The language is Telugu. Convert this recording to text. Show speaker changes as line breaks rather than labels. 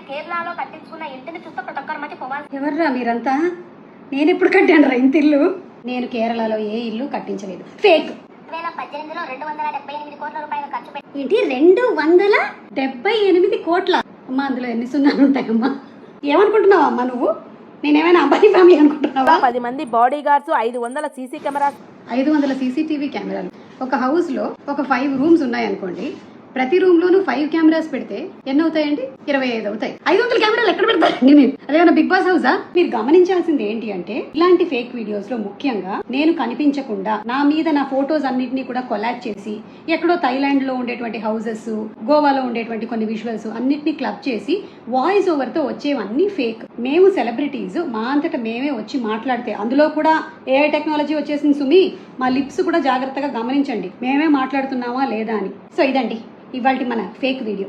కేరళలో కట్టించుకున్న ఇంటిని చూస్తే ప్రతి ఒక్కరి మధ్య పోవాలి.
ఎవర్రా మీరంతా? నేను ఎప్పుడు కట్టాను రా ఇంత ఇల్లు? నేను కేరళలో ఏ ఇల్లు కట్టించలేదు. ఫేక్.
2018లో 278 కోట్ల రూపాయలు ఖర్చు పెట్టి
ఏంటి 278 కోట్ల? అమ్మా అందులో ఎన్ని సున్నాలు ఉంటాయమ్మా? ఏమనుకుంటున్నావా అమ్మా నువ్వు? నేనేమైనా అంబానీ ఫ్యామిలీ అనుకుంటున్నావా?
10 మంది body guards, 500 CC cameras,
500 CCTV కెమెరాలు. ఒక హౌస్ లో ఒక 5 రూమ్స్ ఉన్నాయనుకోండి, ప్రతి రూమ్ లోనూ 5 కెమెరాస్ పెడితే ఎన్ని అవుతాయండి? 25 అవుతాయి. 500 కెమెరాలు ఎక్కడ పెడతారండి మీరు? అదేమన్నా బిగ్ బాస్ హౌసా? మీరు గమనించాల్సింది ఏంటి అంటే, ఇలాంటి ఫేక్ వీడియోస్ లో ముఖ్యంగా నేను కనిపించకుండా నా మీద నా ఫోటోస్ అన్నింటినీ కూడా కొలాబ్ చేసి ఎక్కడో థైలాండ్ లో ఉండేటువంటి హౌసెస్, గోవాలో ఉండేటువంటి కొన్ని విజువల్స్ అన్నిటినీ క్లబ్ చేసి వాయిస్ ఓవర్ తో వచ్చేవన్నీ ఫేక్. మేము సెలబ్రిటీస్ మా అంతటా మేమే వచ్చి మాట్లాడితే, అందులో కూడా ఏఐ టెక్నాలజీ వచ్చేసింది సుమి, మా లిప్స్ కూడా జాగ్రత్తగా గమనించండి మేమే మాట్లాడుతున్నామా లేదా అని. సో ఇదండి ఇవాల్టి మన ఫేక్ వీడియో.